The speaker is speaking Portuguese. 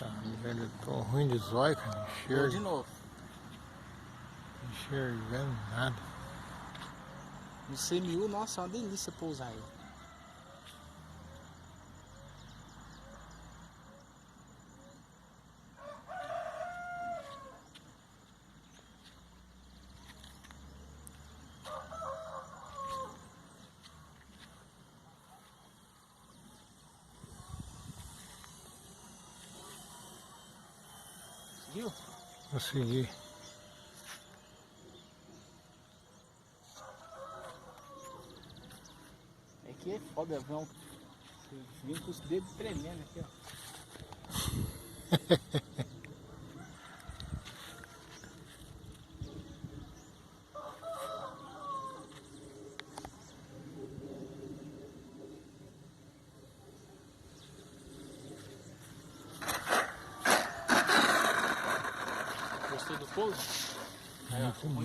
Puta merda, eu tô ruim de zóio, cara. Deu de novo. Enxergando nada. No CMU, nossa, é uma delícia pousar aí. Viu? Consegui. É que é foda, vão. Vem com os dedos tremendo aqui, ó. Gostou do pouso? Muito bom.